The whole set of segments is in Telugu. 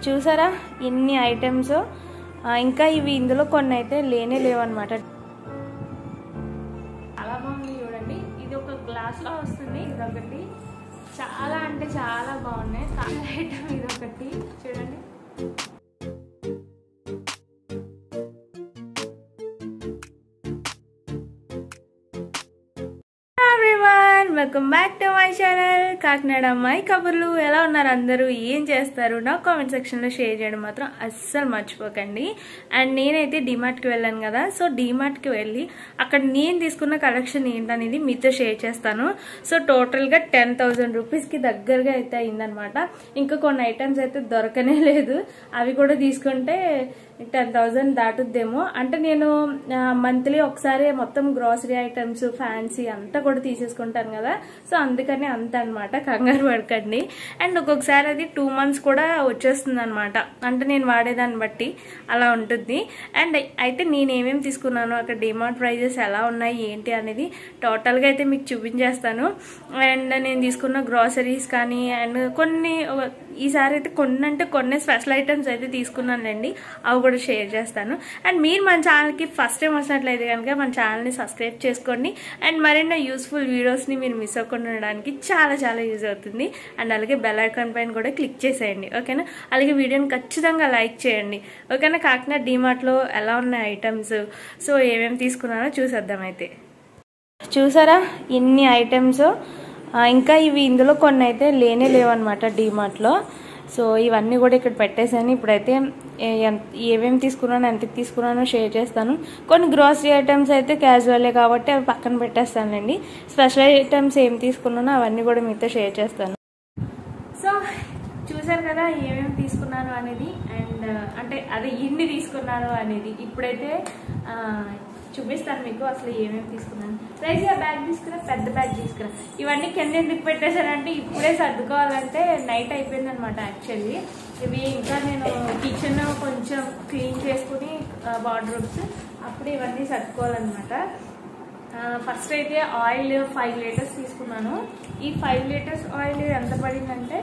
చూసారా ఎన్ని ఐటమ్స్. ఇంకా ఇవి ఇందులో కొన్ని అయితే లేనే లేవన్నమాట. చాలా బాగుంది చూడండి. ఇది ఒక గ్లాస్లో వస్తుంది. ఇదొకటి చాలా అంటే చాలా బాగున్నాయి. చాలా ఐటమ్ ఇదొకటి చూడండి. Welcome back to my channel Kakinada అమ్మాయి కబుర్లు. ఎలా ఉన్నారు అందరూ, ఏం చేస్తారు? నా కామెంట్ సెక్షన్లో షేర్ చేయడం మాత్రం అస్సలు మర్చిపోకండి. అండ్ నేనైతే డీమార్ట్కి వెళ్ళాను కదా, సో డీమార్ట్కి వెళ్ళి అక్కడ నేను తీసుకున్న కలెక్షన్ ఏంటనేది మీతో షేర్ చేస్తాను. సో టోటల్గా 10,000 రూపీస్కి దగ్గరగా అయితే అయిందనమాట. ఇంకా కొన్ని ఐటమ్స్ అయితే దొరకనే లేదు. అవి కూడా తీసుకుంటే 10,000 దాటుద్దేమో. అంటే నేను మంత్లీ ఒకసారి మొత్తం గ్రాసరీ ఐటమ్స్ ఫ్యాన్సీ అంతా కూడా తీసేసుకుంటాను కదా, సో అందుకని అంత అనమాట. కంగారు పడకండి. అండ్ ఒక్కొక్కసారి అది 2 months కూడా వచ్చేస్తుంది అనమాట. అంటే నేను వాడేదాన్ని బట్టి అలా ఉంటుంది. అండ్ అయితే నేను ఏమేమి తీసుకున్నాను, అక్కడ డిమార్ట్ ప్రైజెస్ ఎలా ఉన్నాయి ఏంటి అనేది టోటల్గా అయితే మీకు చూపించేస్తాను. అండ్ నేను తీసుకున్న గ్రాసరీస్ కానీ అండ్ కొన్ని ఈసారి అయితే కొన్ని స్పెషల్ ఐటమ్స్ అయితే తీసుకున్నానండి, అవి కూడా షేర్ చేస్తాను. అండ్ మీరు మన ఛానల్కి ఫస్ట్ టైం వచ్చినట్లయితే కనుక మన ఛానల్ని సబ్స్క్రైబ్ చేసుకోండి. అండ్ మరెన్నో యూస్ఫుల్ వీడియోస్ని మీరు మిస్ అవ్వకుండా ఉండడానికి చాలా చాలా యూజ్ అవుతుంది. అండ్ అలాగే బెల్ ఐకాన్ పైన కూడా క్లిక్ చేసేయండి, ఓకేనా? అలాగే వీడియోని ఖచ్చితంగా లైక్ చేయండి, ఓకేనా? కాకినాడ డీమార్ట్లో ఎలా ఉన్నాయి ఐటమ్స్, సో ఏమేమి తీసుకున్నానో చూసేద్దాం. అయితే చూసారా ఎన్ని ఐటమ్స్. ఇంకా ఇవి ఇందులో కొన్ని అయితే లేనే లేవన్నమాట డీమార్ట్లో. సో ఇవన్నీ కూడా ఇక్కడ పెట్టేసాను. ఇప్పుడైతే ఏమేమి తీసుకున్నానో ఎంతకి తీసుకున్నానో షేర్ చేస్తాను. కొన్ని గ్రాసరీ ఐటమ్స్ అయితే క్యాజువలే కాబట్టి అవి పక్కన పెట్టేస్తానండి. స్పెషల్ ఐటమ్స్ ఏం తీసుకున్నానో అవన్నీ కూడా మీతో షేర్ చేస్తాను. సో చూసారు కదా ఏమేమి తీసుకున్నాను అనేది, అండ్ అంటే అది ఎన్ని తీసుకున్నాను అనేది ఇప్పుడైతే చూపిస్తాను మీకు. అసలు ఏమేమి తీసుకున్నాను. రైజ్ ఆ బ్యాగ్ తీసుకురా, పెద్ద బ్యాగ్ తీసుకురా. ఇవన్నీ కింద ఎందుకు పెట్టేశానంటే ఇప్పుడే సర్దుకోవాలంటే నైట్ అయిపోయింది అనమాట యాక్చువల్లీ. ఇవి ఇంకా నేను కిచెన్ కొంచెం క్లీన్ చేసుకుని వార్డ్రోబ్స్ అప్పుడే ఇవన్నీ సర్దుకోవాలన్నమాట. ఫస్ట్ అయితే ఆయిల్ 5 లీటర్స్ తీసుకున్నాను. ఈ 5 లీటర్స్ ఆయిల్ ఎంత పడిందంటే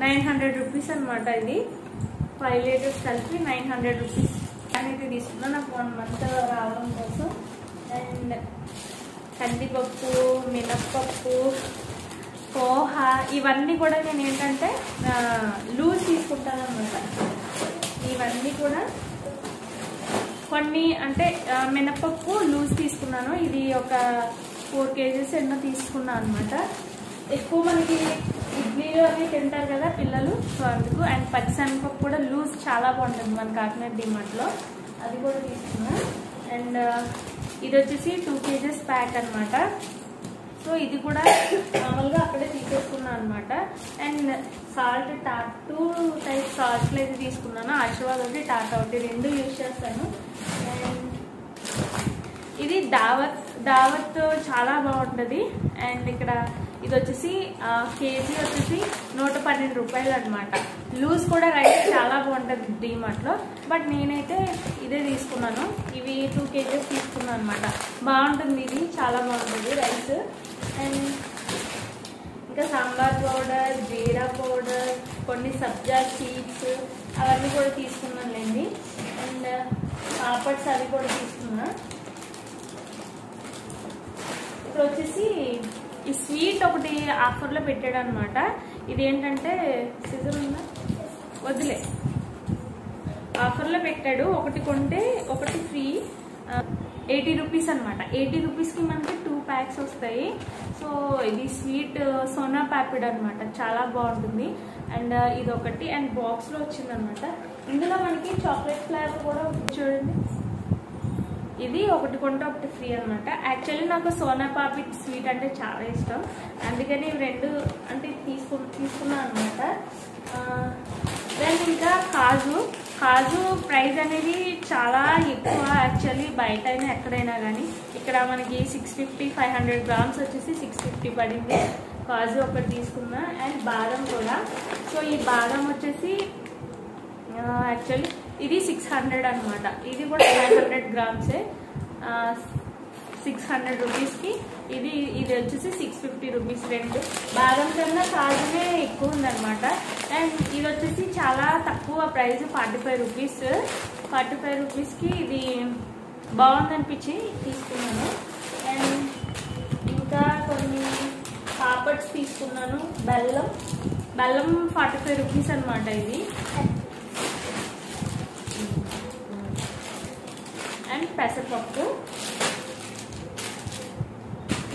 ₹900 అనమాట. ఇది 5 లీటర్స్ కలిపి ₹900 అనేది తీసుకున్నా నాకు 1 month రావడం కోసం. అండ్ కందిపప్పు, మినప్పప్పు, పోహా ఇవన్నీ కూడా నేను ఏంటంటే లూజ్ తీసుకుంటాను అనమాట. ఇవన్నీ కూడా కొన్ని అంటే మినప్పప్పు లూజ్ తీసుకున్నాను. ఇది ఒక 4 kgs ఎన్నో తీసుకున్నాను అనమాట. ఎక్కువ మనకి ఇడ్లీలు అవి తింటారు కదా పిల్లలు, సో అందుకు. అండ్ పచ్చిశనగపప్పు కూడా లూజ్ చాలా బాగుంటుంది మన కాకినాడ డిమార్ట్లో, అది కూడా తీసుకున్నా. అండ్ ఇది వచ్చేసి 2 kgs ప్యాక్ అనమాట. సో ఇది కూడా మామూలుగా అక్కడే తీసేసుకున్నాను అనమాట. అండ్ సాల్ట్ 2 టైప్స్ సాల్ట్లు అయితే తీసుకున్నాను. ఆశీర్వాద్ ఒకటి, టాటా ఒకటి, 2 యూజ్ చేస్తాను. అండ్ ఇది దావత్ చాలా బాగుంటుంది. అండ్ ఇక్కడ ఇది వచ్చేసి కేజీ వచ్చేసి ₹112 అనమాట. లూజ్ కూడా రైస్ చాలా బాగుంటుంది డీమార్ట్లో, బట్ నేనైతే ఇదే తీసుకున్నాను. ఇవి 2 kgs తీసుకున్నాను అనమాట. బాగుంటుంది, ఇది చాలా బాగుంటుంది రైస్. అండ్ ఇంకా సాంబార్ పౌడర్, జీరా పౌడర్, కొన్ని సబ్జా సీడ్స్ అవన్నీ కూడా తీసుకున్నానులేండి. అండ్ పాపడ్స్ అవి కూడా తీసుకున్నా. ఇప్పుడు వచ్చేసి ఈ స్వీట్ ఒకటి ఆఫర్లో పెట్టాడు అనమాట. ఇది ఏంటంటే సీజన్ ఉందా వద్దులే, ఆఫర్లో పెట్టాడు. ఒకటి కొంటే ఒకటి ఫ్రీ, ₹80 అనమాట. ₹80కి మనకి 2 packs వస్తాయి. సో ఇది స్వీట్ సోనా పాపిడ్ అనమాట, చాలా బాగుంటుంది. అండ్ ఇది ఒకటి అండ్ బాక్స్లో వచ్చిందనమాట. ఇందులో మనకి చాక్లెట్ ఫ్లేవర్ కూడా చూడండి. ఇది ఒకటి కొంటే ఒకటి ఫ్రీ అనమాట. యాక్చువల్లీ నాకు సోనా పాపిడ్ స్వీట్ అంటే చాలా ఇష్టం, అందుకని ఇవి 2 అంటే తీసుకున్నాను అనమాట. దెన్ ఇంకా కాజు ప్రైస్ అనేది చాలా ఎక్కువ యాక్చువల్లీ, బయట అయినా ఎక్కడైనా కానీ. ఇక్కడ మనకి 650-500 grams వచ్చేసి 650 పడింది. కాజు ఒకటి తీసుకున్నా. అండ్ బాదం కూడా. సో ఈ బాదం వచ్చేసి యాక్చువల్లీ ఇది 600 అనమాట. ఇది కూడా 500 grams. 600 రూపీస్కి. ఇది వచ్చేసి 650 రూపీస్ రెంట్. బాదం కన్నా కాజునే ఎక్కువ ఉందన్నమాట. అండ్ ఇది వచ్చేసి చాలా తక్కువ ప్రైస్, 45 రూపీస్. 45 రూపీస్కి ఇది బాగుందనిపించి తీసుకున్నాను. అండ్ ఇంకా కొన్ని పాపడ్స్ తీసుకున్నాను. బెల్లం 45 రూపీస్ అనమాట ఇది. అండ్ పెసరపప్పు,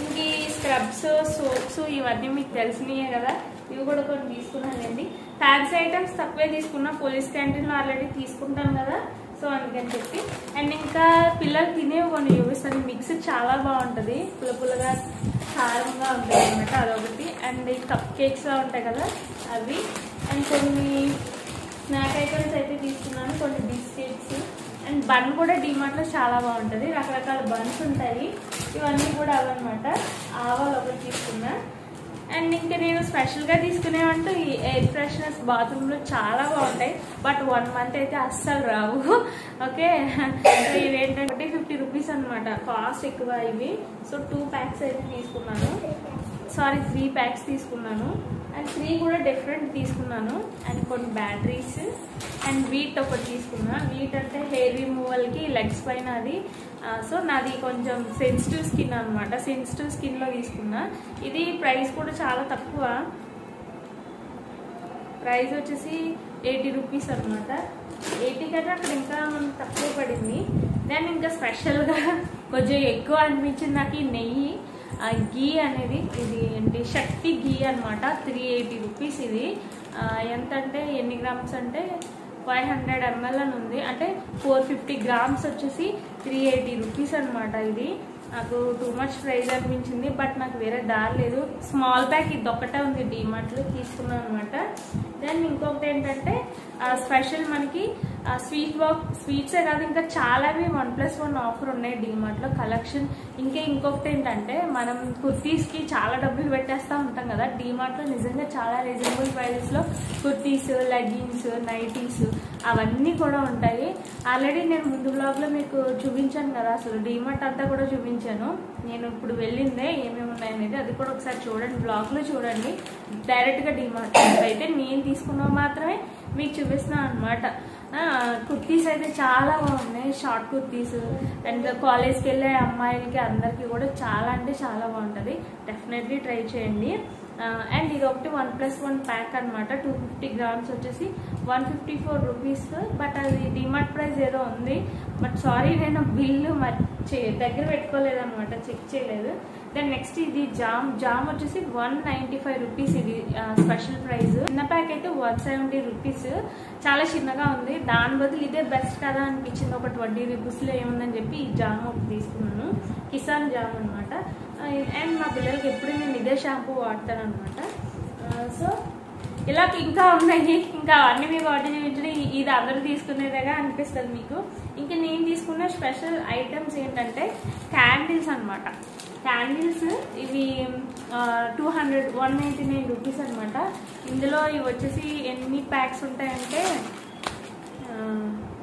ఇంక స్క్రబ్స్, సోప్స్ ఇవన్నీ మీకు తెలిసినాయే కదా, ఇవి కూడా కొన్ని తీసుకున్నానండి. ఫ్యాన్సీ ఐటమ్స్ తక్కువే తీసుకున్నా, పోలీస్ క్యాంటీన్లో ఆల్రెడీ తీసుకుంటాం కదా, సో అందుకని చెప్పి. అండ్ ఇంకా పిల్లలు తినేవి కొన్ని చూపిస్తాను. మిక్స్ చాలా బాగుంటుంది, పుల్లగా కారంగా ఉంటుంది అనమాట, అదొకటి. అండ్ ఈ కప్ కేక్స్ ఉంటాయి కదా అవి. అండ్ కొన్ని స్నాక్ ఐటమ్స్ అయితే తీసుకున్నాను, కొన్ని బిస్కెట్స్. అండ్ బన్ కూడా డిమార్ట్లో చాలా బాగుంటుంది, రకరకాల బన్స్ ఉంటాయి. ఇవన్నీ కూడా అవన్నమాట. ఆవాలు ఒకటి తీసుకున్నా. అండ్ ఇంకా నేను స్పెషల్గా తీసుకునేవంటూ ఈ ఎయిర్ ఫ్రెషనర్స్ బాత్రూంలో చాలా బాగుంటాయి, బట్ 1 మంత్ అయితే అస్సలు రావు. ఓకే, ఇవేంటంటే 50 రూపీస్ అనమాట, కాస్ట్ ఎక్కువ ఇవి. సో 2 ప్యాక్స్ అయితే తీసుకున్నాను, 3 ప్యాక్స్ తీసుకున్నాను. అండ్ 3 కూడా డిఫరెంట్ తీసుకున్నాను. అండ్ కొన్ని బ్యాటరీస్ అండ్ వీట్ ఒకటి తీసుకున్నా. వీట్ అంటే హెయిర్ రిమూవల్కి లెగ్స్ పైన అది. సో నాది కొంచెం సెన్సిటివ్ స్కిన్ అనమాట, సెన్సిటివ్ స్కిన్లో తీసుకున్నా. ఇది ప్రైస్ కూడా చాలా తక్కువ, ప్రైస్ వచ్చేసి 80 రూపీస్ అనమాట. 80 కంటే అక్కడ ఇంకా తక్కువ పడింది. దెన్ ఇంకా స్పెషల్గా కొంచెం ఎక్కువ అనిపించింది నాకు ఈ నెయ్యి, గీ అనేది. ఇది ఏంటి శక్తి గీ అనమాట, 380 రూపీస్. ఇది ఎంత అంటే ఎన్ని గ్రామ్స్ అంటే 500 ml అని ఉంది, అంటే 450 గ్రామ్స్ వచ్చేసి 380 రూపీస్ అనమాట. ఇది నాకు టూ మచ్ ప్రైస్ అనిపించింది, బట్ నాకు వేరే దారి లేదు. స్మాల్ ప్యాక్ ఇది ఒక్కటే ఉంది డిమార్ట్లో, తీసుకున్నాను అనమాట. దెన్ ఇంకొకటి ఏంటంటే స్పెషల్ మనకి స్వీట్సే కాదు, ఇంకా చాలావి 1+1 ఆఫర్ ఉన్నాయి డిమార్ట్లో కలెక్షన్. ఇంకొకటి ఏంటంటే మనం కుర్తీస్కి చాలా డబ్బులు పెట్టేస్తూ ఉంటాం కదా, డిమార్ట్లో నిజంగా చాలా రీజనబుల్ ప్రైజెస్లో కుర్తీస్, లెగ్గిన్స్, నైటీస్ అవన్నీ కూడా ఉంటాయి. ఆల్రెడీ నేను ముందు బ్లాగ్లో మీకు చూపించాను కదా, అసలు డిమార్ట్ అంతా కూడా చూపించాను. నేను ఇప్పుడు వెళ్ళిందే ఏమేమి ఉన్నాయనేది, అది కూడా ఒకసారి చూడండి, బ్లాగ్లో చూడండి. డైరెక్ట్గా డిమార్ట్ అయితే నేను తీసుకున్నవి మాత్రమే మీకు చూపిస్తున్నాను అనమాట. కుర్తీస్ అయితే చాలా బాగున్నాయి, షార్ట్ కుర్తీస్. అండ్ కాలేజ్కి వెళ్ళే అమ్మాయిలకి అందరికీ కూడా చాలా అంటే చాలా బాగుంటుంది, డెఫినెట్లీ ట్రై చేయండి. అండ్ ఇది ఒకటి 1+1 ప్యాక్ అనమాట, 250 గ్రామ్స్ వచ్చేసి 154 రూపీస్. బట్ అది డిమార్ట్ ప్రైస్ ఏదో ఉంది, బట్ సారీ నేను బిల్లు దగ్గర పెట్టుకోలేదన్నమాట, చెక్ చేయలేదు. దెన్ నెక్స్ట్ ఇది జామ్ వచ్చేసి 195 రూపీస్. ఇది స్పెషల్ ప్రైస్. చిన్న ప్యాక్ అయితే 170 రూపీస్, చాలా చిన్నగా ఉంది. దాని బదులు ఇదే బెస్ట్ కదా అనిపించింది, ఒక 20 రూపీస్లో ఏముందని చెప్పి ఈ జామ్ ఒకటి తీసుకున్నాను, కిసాన్ జామ్ అనమాట. అండ్ మా పిల్లలకి ఎప్పుడు నేను ఇదే షాంపూ వాడతాను అనమాట. సో ఇలా ఇంకా ఉన్నాయి, ఇంకా అవన్నీ మీకు వాటి చూపించడం ఇది అందరూ తీసుకునేదేగా అనిపిస్తుంది మీకు. ఇంకా నేను తీసుకున్న స్పెషల్ ఐటమ్స్ ఏంటంటే క్యాండిల్స్ అనమాట. క్యాండిల్స్ ఇవి 199 రూపీస్ అనమాట. ఇందులో ఇవి వచ్చేసి ఎన్ని ప్యాక్స్ ఉంటాయంటే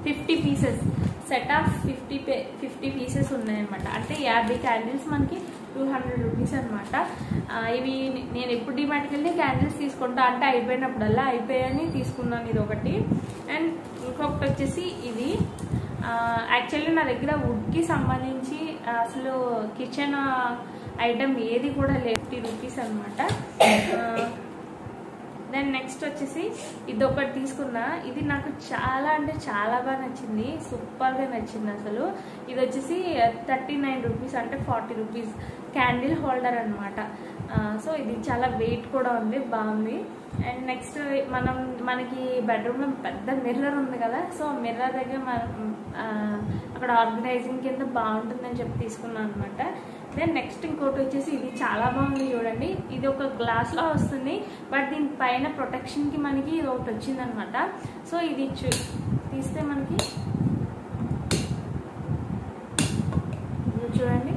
50 పీసెస్, సెట్ ఆఫ్ 50 పీసెస్ ఉన్నాయన్నమాట. అంటే 50 క్యాండిల్స్ మనకి 200 రూపీస్ అనమాట. ఇవి నేను ఎప్పుడు డిమార్ట్కి వెళ్ళి క్యాండిల్స్ తీసుకుంటా, అంటే అయిపోయినప్పుడల్లా అయిపోయాయని తీసుకున్నాను ఇది ఒకటి. అండ్ ఇంకొకటి వచ్చేసి ఇది యాక్చువల్లీ నా దగ్గర వుడ్కి సంబంధించి అసలు కిచెన్ ఐటమ్ ఏది కూడా 50 రూపీస్ అనమాట. దెన్ నెక్స్ట్ వచ్చేసి ఇది ఒకటి తీసుకున్నా, ఇది నాకు చాలా అంటే చాలా బాగా నచ్చింది, సూపర్గా నచ్చింది అసలు. ఇది వచ్చేసి 39 రూపీస్, అంటే 40 రూపీస్ క్యాండిల్ హోల్డర్ అనమాట. సో ఇది చాలా వెయిట్ కూడా ఉంది, బాగుంది. అండ్ నెక్స్ట్ మనకి బెడ్రూమ్లో పెద్ద మిర్రర్ ఉంది కదా, సో మిర్రర్ దగ్గర అక్కడ ఆర్గనైజింగ్ కింద బాగుంటుందని చెప్పి తీసుకున్నాను అనమాట. దెన్ నెక్స్ట్ ఇంకోటి వచ్చేసి ఇది చాలా బాగుంది చూడండి. ఇది ఒక గ్లాస్లో వస్తుంది, బట్ దీని పైన ప్రొటెక్షన్కి మనకి ఇది ఒకటి వచ్చిందనమాట. సో ఇది తీస్తే మనకి చూడండి,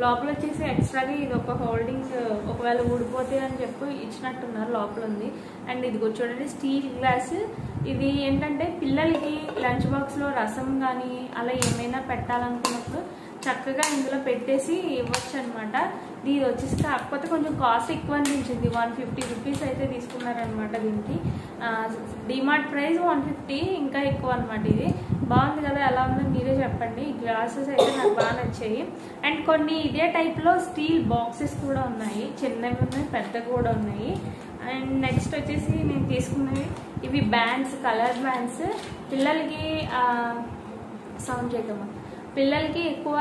లోపల వచ్చేసి ఎక్స్ట్రాగా ఇది ఒక హోల్డింగ్, ఒకవేళ ఊడిపోతే అని చెప్పి ఇచ్చినట్టున్నారు, లోపల ఉంది. అండ్ ఇది చూడండి స్టీల్ గ్లాస్ ఇది ఏంటంటే పిల్లలకి లంచ్ బాక్స్లో రసం కానీ అలా ఏమైనా పెట్టాలనుకున్నప్పుడు చక్కగా ఇందులో పెట్టేసి ఇవ్వచ్చు అనమాట. ఇది వచ్చేసి కాకపోతే కొంచెం కాస్ట్ ఎక్కువ అనిపించింది, 150 రూపీస్ అయితే తీసుకున్నారనమాట. దీనికి డిమార్ట్ ప్రైస్ 150, ఇంకా ఎక్కువ అనమాట. ఇది బాగుంది కదా, ఎలా ఉందో మీరే చెప్పండి. ఈ గ్లాసెస్ అయితే నాకు బాగా నచ్చాయి. అండ్ కొన్ని ఇదే టైప్లో స్టీల్ బాక్సెస్ కూడా ఉన్నాయి, చిన్నవి ఉన్నాయి, పెద్దవి కూడా ఉన్నాయి. అండ్ నెక్స్ట్ వచ్చేసి నేను తీసుకున్నవి ఇవి బ్యాండ్స్, కలర్ బ్యాండ్స్. పిల్లలకి సౌండ్ చేయకమ్మా, పిల్లలకి ఎక్కువ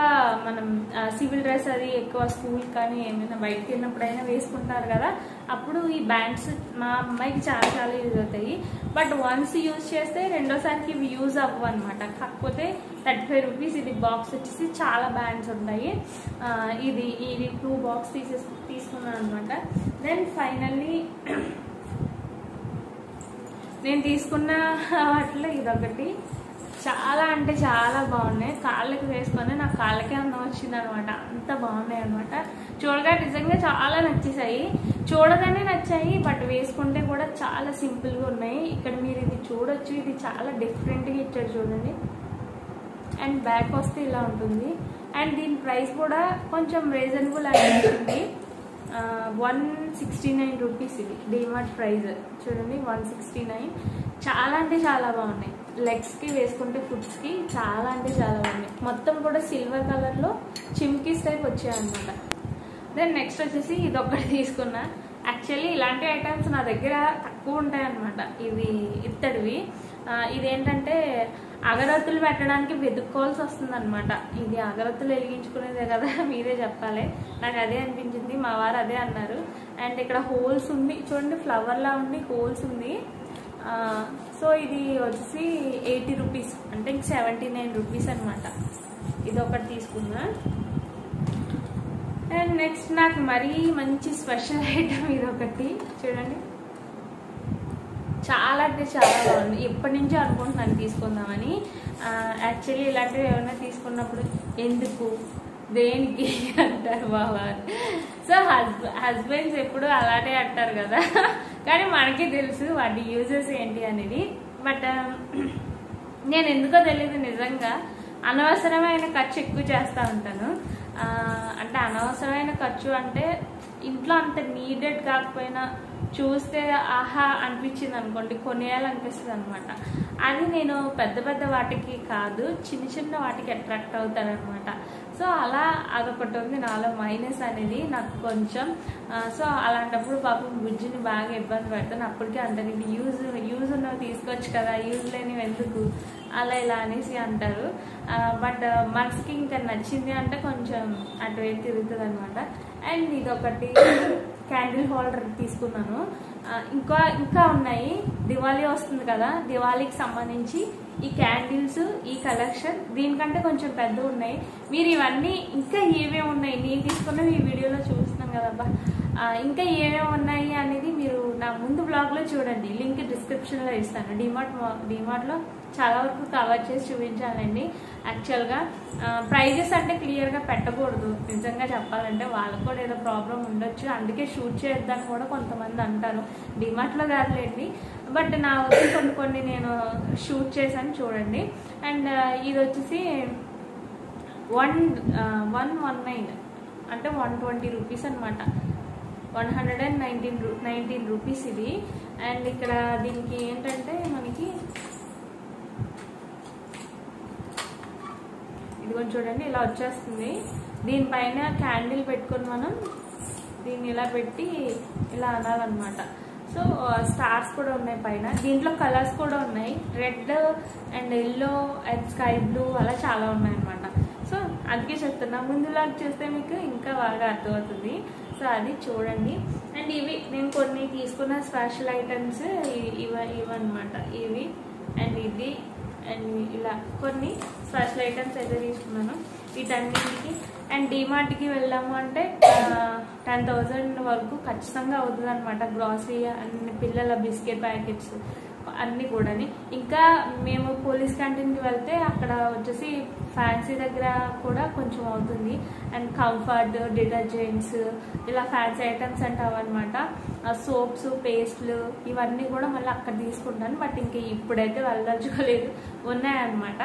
మనం సివిల్ డ్రెస్ అది ఎక్కువ స్కూల్ కానీ ఏమైనా బయటకు వెళ్ళినప్పుడైనా వేసుకుంటారు కదా, అప్పుడు ఈ బ్యాండ్స్ మా అమ్మాయికి చాలా చాలా యూజ్ అవుతాయి. బట్ వన్స్ యూజ్ చేస్తే రెండోసారికి ఇవి యూజ్ అవ్వవు అనమాట. కాకపోతే 35 రూపీస్ ఇది బాక్స్ వచ్చేసి చాలా బ్యాండ్స్ ఉంటాయి. ఇది 2 బాక్స్ తీసుకున్నాను అనమాట. దెన్ ఫైనల్లీ నేను తీసుకున్న వాటిలో ఇదొకటి. చాలా అంటే చాలా బాగున్నాయి, కాళ్ళకి వేసుకొని నా కాళ్ళకే అందం వచ్చింది అనమాట. అంత బాగున్నాయి అనమాట. చూడగా నిజంగా చాలా నచ్చేసాయి, చూడగానే నచ్చాయి. బట్ వేసుకుంటే కూడా చాలా సింపుల్గా ఉన్నాయి. ఇక్కడ మీరు ఇది చూడొచ్చు, ఇది చాలా డిఫరెంట్గా ఇచ్చారు చూడండి. అండ్ బ్యాక్ వస్తే ఇలా ఉంటుంది. అండ్ దీని ప్రైస్ కూడా కొంచెం రీజనబుల్ అనిపించింది, 169 రూపీస్. ఇది డిమార్ట్ ప్రైస్ చూడండి, 169. చాలా అంటే చాలా బాగున్నాయి. లెగ్స్కి వేసుకుంటే ఫుడ్స్కి చాలా అంటే చాలా బాగున్నాయి. మొత్తం కూడా సిల్వర్ కలర్లో చిమ్కీస్ టైప్ వచ్చాయన్నమాట. దెన్ నెక్స్ట్ వచ్చేసి ఇది ఒక్కటి తీసుకున్నా. యాక్చువల్లీ ఇలాంటి ఐటమ్స్ నా దగ్గర తక్కువ ఉంటాయన్నమాట. ఇవి ఇత్తడివి. ఇదేంటంటే అగరత్తులు పెట్టడానికి వెతుక్కోవాల్సి వస్తుంది అనమాట. ఇది అగరత్తులు వెలిగించుకునేదే కదా, మీరే చెప్పాలి. నాకు అదే అనిపించింది, మా వారు అదే అన్నారు. అండ్ ఇక్కడ హోల్స్ ఉంది చూడండి, ఫ్లవర్లా ఉంది, హోల్స్ ఉంది. సో ఇది వచ్చేసి 80 రూపీస్, అంటే 79 రూపీస్ అనమాట. ఇది ఒకటి తీసుకున్నా. అండ్ నెక్స్ట్ నాకు మరీ మంచి స్పెషల్ ఐటమ్ ఇది ఒకటి చూడండి, చాలా అంటే చాలా బాగుంది. ఎప్పటి నుంచో అనుకుంటున్నాను తీసుకుందామని. యాక్చువల్లీ ఇలాంటివి ఏమైనా తీసుకున్నప్పుడు ఎందుకు దేనికి అంటారు బాబా. సో హస్బెండ్స్ ఎప్పుడు అలానే అంటారు కదా, కానీ మనకి తెలుసు వాటి యూజెస్ ఏంటి అనేది. బట్ నేను ఎందుకో తెలియదు, నిజంగా అనవసరమైన ఖర్చు ఎక్కువ చేస్తూ ఉంటాను. అంటే అనవసరమైన ఖర్చు అంటే ఇంట్లో అంత నీడెడ్ కాకపోయినా చూస్తే ఆహా అనిపించింది అనుకోండి, కొనేయాలనిపిస్తుంది అనమాట. అది నేను పెద్ద పెద్ద వాటికి కాదు, చిన్న చిన్న వాటికి అట్రాక్ట్ అవుతానమాట. సో అలా అదొకటి ఉంది నాలో మైనస్ అనేది నాకు కొంచెం. సో అలాంటప్పుడు పాపం బుజ్జిని బాగా ఇబ్బంది పెడతాను. అప్పటికే అంటారు, ఇది యూజ్ ఉన్నవి తీసుకోవచ్చు కదా, యూజ్ లేనివి ఎందుకు అలా ఇలా అనేసి అంటారు. బట్ మనసుకి ఇంకా నచ్చింది అంటే కొంచెం అటువైపు తిరుగుతుంది అనమాట. అండ్ ఇదొకటి క్యాండిల్ హోల్డర్ తీసుకున్నాను. ఇంకా ఉన్నాయి, దివాళీ వస్తుంది కదా, దివాళీకి సంబంధించి ఈ క్యాండిల్స్, ఈ కలెక్షన్ దీనికంటే కొంచెం పెద్దవి ఉన్నాయి. మీరు ఇవన్నీ ఇంకా ఏమేమి ఉన్నాయి, నేను తీసుకున్నవి ఈ వీడియోలో చూస్తున్నాను కదబ్బా, ఇంకా ఏమేమి ఉన్నాయి అనేది మీరు నా ముందు బ్లాగ్లో చూడండి, లింక్ డిస్క్రిప్షన్లో ఇస్తాను. డిమార్ట్లో చాలా వరకు కవర్ చేసి చూపించాలండి. యాక్చువల్గా ప్రైజెస్ అంటే క్లియర్గా పెట్టకూడదు, నిజంగా చెప్పాలంటే వాళ్ళకు కూడా ఏదో ప్రాబ్లం ఉండొచ్చు, అందుకే షూట్ చేద్దామని కూడా కొంతమంది అంటారు. డిమార్ట్లో కాదులేండి, బట్ నా వచ్చి కొన్ని నేను షూట్ చేశాను చూడండి. అండ్ ఇది వచ్చేసి 119 అంటే 120 రూపీస్ అనమాట, 119 రూపీస్ ఇది. అండ్ ఇక్కడ దీనికి ఏంటంటే మనకి ఇదిగో చూడండి ఇలా వచ్చేస్తుంది. దీనిపైన క్యాండిల్ పెట్టుకొని మనం దీన్ని ఇలా పెట్టి ఇలా అనాలన్నమాట. సో స్టార్స్ కూడా ఉన్నాయి పైన, దీంట్లో కలర్స్ కూడా ఉన్నాయి, red and yellow and sky blue అలా చాలా ఉన్నాయి అనమాట. సో అందుకే చెప్తున్నా, ముందులాగా చూస్తే మీకు ఇంకా బాగా అర్థమవుతుంది. సో అది చూడండి. అండ్ ఇవి నేను కొన్ని తీసుకున్న స్పెషల్ ఐటమ్స్ ఇవన్నమాట, ఇవి అండ్ ఇది అండ్ ఇలా కొన్ని స్పెషల్ ఐటమ్స్ అయితే తీసుకున్నాను వీటన్నింటికి. అండ్ డిమార్ట్కి వెళ్ళాము అంటే 10,000 వరకు ఖచ్చితంగా అవుతుంది అనమాట. గ్రాసరీ అండ్ పిల్లల బిస్కెట్ ప్యాకెట్స్ అన్నీ కూడా. ఇంకా మేము పోలీస్ క్యాంటీన్కి వెళ్తే అక్కడ వచ్చేసి ఫ్యాన్సీ దగ్గర కూడా కొంచెం అవుతుంది. అండ్ కంఫర్ట్, డిటర్జెంట్స్, ఇలా ఫ్యాన్సీ ఐటమ్స్ అంటే అవన్నమాట. సోప్స్, పేస్ట్లు ఇవన్నీ కూడా మళ్ళీ అక్కడ తీసుకుంటాను. బట్ ఇంకా ఇప్పుడైతే వెళ్ళదలుచుకోలేదు, ఉన్నాయన్నమాట.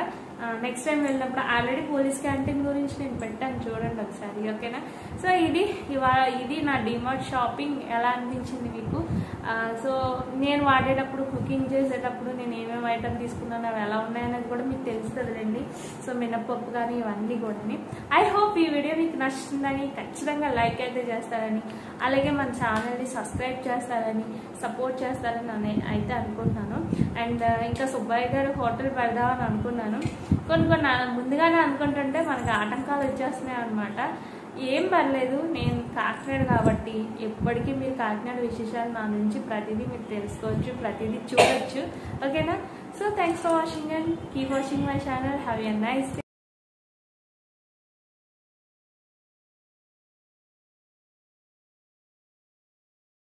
నెక్స్ట్ టైం వెళ్ళినప్పుడు ఆల్రెడీ పోలీస్ క్యాంటీన్ గురించి నేను పెట్టాను, చూడండి ఒకసారి, ఓకేనా. సో ఇది నా డిమార్ట్ షాపింగ్ ఎలా అనిపించింది మీకు. సో నేను వాడేటప్పుడు, కుకింగ్ చేసేటప్పుడు నేను ఏమేమి ఐటమ్ తీసుకున్నాను, అవి ఎలా ఉన్నాయనేది కూడా మీకు తెలుస్తుందండి. సో మినప్పప్పు కానీ ఇవన్నీ కూడా. ఐ హోప్ ఈ వీడియో మీకు నచ్చుతుందని, ఖచ్చితంగా లైక్ అయితే చేస్తారని, అలాగే మన ఛానల్ని సబ్స్క్రైబ్ చేస్తారని, సపోర్ట్ చేస్తారని అయితే అనుకుంటున్నాను. అండ్ ఇంకా సుబ్బయ్య గారు హోటల్ పెడదామని అనుకున్నాను. కొన్ని ముందుగానే అనుకుంటుంటే మనకు ఆటంకాలు వచ్చేస్తున్నాయి అనమాట. ఏం పర్లేదు, నేను కాకినాడ కాబట్టి ఎప్పటికీ మీరు కాకినాడ విశేషాలు నా నుంచి ప్రతిదీ మీరు తెలుసుకోవచ్చు, ప్రతిదీ చూడొచ్చు, ఓకేనా. So thanks for watching and keep watching my channel. Have a nice day.